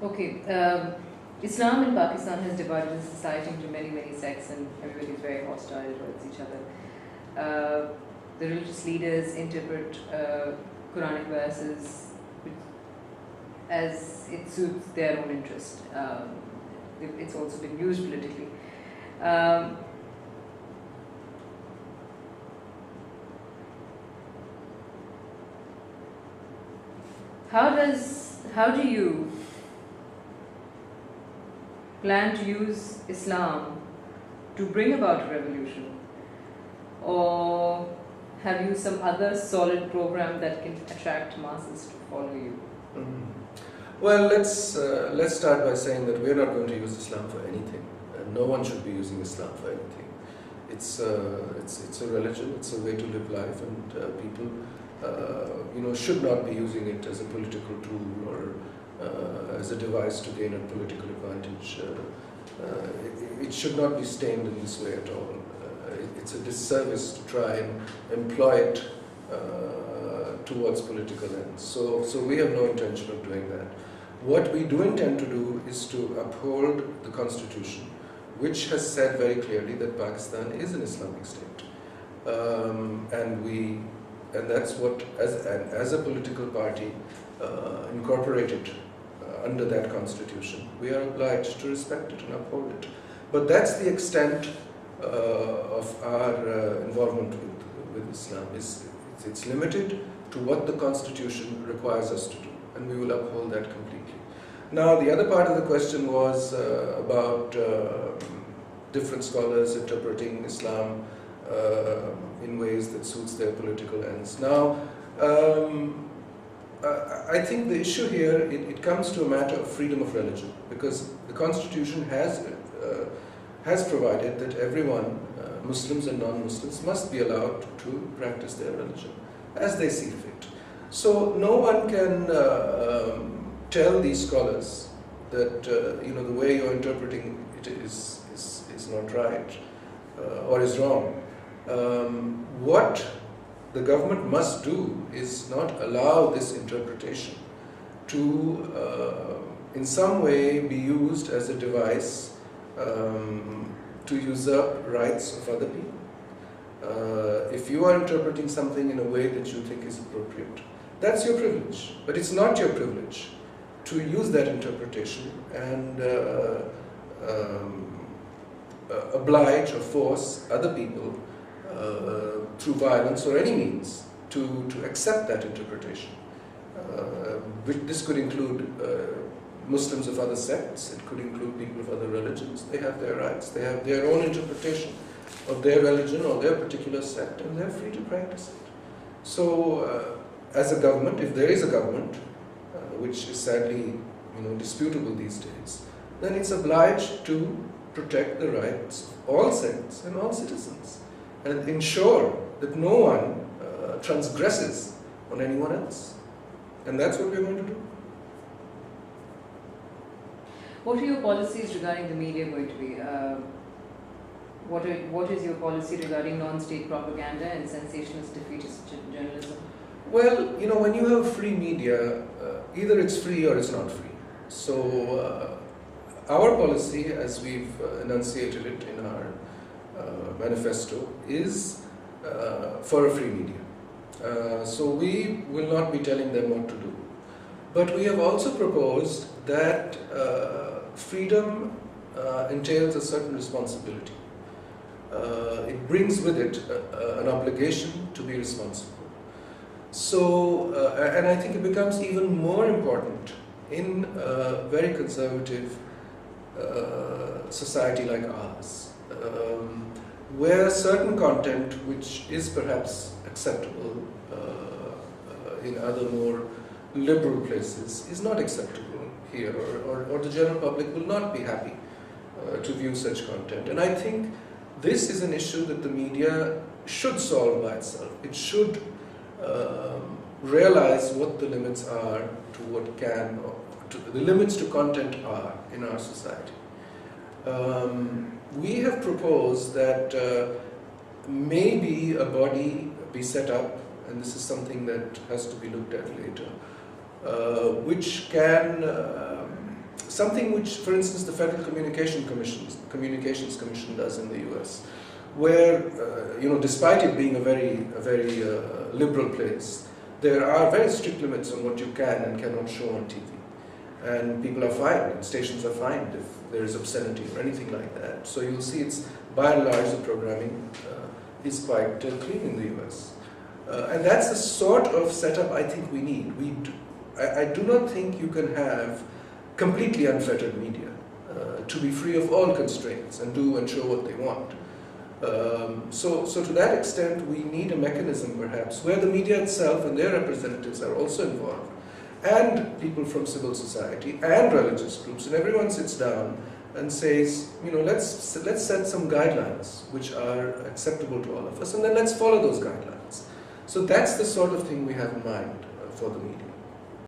Okay. Islam in Pakistan has divided the society into many, many sects, and everybody is very hostile towards each other. The religious leaders interpret Quranic verses as it suits their own interest. It's also been used politically. How do you plan to use Islam to bring about a revolution, or have you some other solid program that can attract masses to follow you? Well, let's start by saying that we're not going to use Islam for anything, and no one should be using Islam for anything. It's a religion, it's a way to live life, and people should not be using it as a political tool or as a device to gain a political advantage. It should not be stained in this way at all. It's a disservice to try and employ it towards political ends. So we have no intention of doing that. What we do intend to do is to uphold the Constitution, which has said very clearly that Pakistan is an Islamic state, and that's what, as a political party incorporated under that Constitution, we are obliged to respect it and uphold it. But that's the extent of our involvement with Islam. It's limited to what the Constitution requires us to do, and we will uphold that completely. Now, the other part of the question was about different scholars interpreting Islam in ways that suits their political ends. Now, I think the issue here, it comes to a matter of freedom of religion, because the Constitution has provided that everyone, Muslims and non-Muslims, must be allowed to practice their religion as they see fit. So no one can tell these scholars that the way you're interpreting it is not right or is wrong. What the government must do is not allow this interpretation to in some way be used as a device to usurp rights of other people. If you are interpreting something in a way that you think is appropriate, that's your privilege. But it's not your privilege to use that interpretation and oblige or force other people through violence or any means to accept that interpretation. This could include Muslims of other sects, it could include people of other religions. They have their rights, they have their own interpretation of their religion or their particular sect, and they're free to practice it. So, as a government, if there is a government, which is sadly disputable these days, then it's obliged to protect the rights of all sects and all citizens, and ensure that no one transgresses on anyone else. And that's what we're going to do. What are your policies regarding the media going to be? What is your policy regarding non-state propaganda and sensationalist defeatist journalism? Well, when you have free media, either it's free or it's not free. So our policy, as we've enunciated it in our manifesto, is for a free media. So we will not be telling them what to do. But we have also proposed that freedom entails a certain responsibility. It brings with it an obligation to be responsible. So, and I think it becomes even more important in a very conservative society like ours, where certain content which is perhaps acceptable in other more liberal places is not acceptable here, or the general public will not be happy to view such content. And I think this is an issue that the media should solve by itself. It should realize what the limits are to what can, or the limits to content are in our society. We have proposed that maybe a body be set up, and this is something that has to be looked at later, which can something which, for instance, the Federal Communications Commission does in the US, where, despite it being a very liberal place, there are very strict limits on what you can and cannot show on TV. And people are fined, and stations are fined if there is obscenity or anything like that. So you'll see it's, by and large, the programming is quite clean in the US. And that's the sort of setup I think we need. I do not think you can have completely unfettered media to be free of all constraints and do and show what they want. So to that extent, we need a mechanism perhaps where the media itself and their representatives are also involved, and people from civil society and religious groups, and everyone sits down and says, let's set some guidelines which are acceptable to all of us, and then let's follow those guidelines. So that's the sort of thing we have in mind for the media.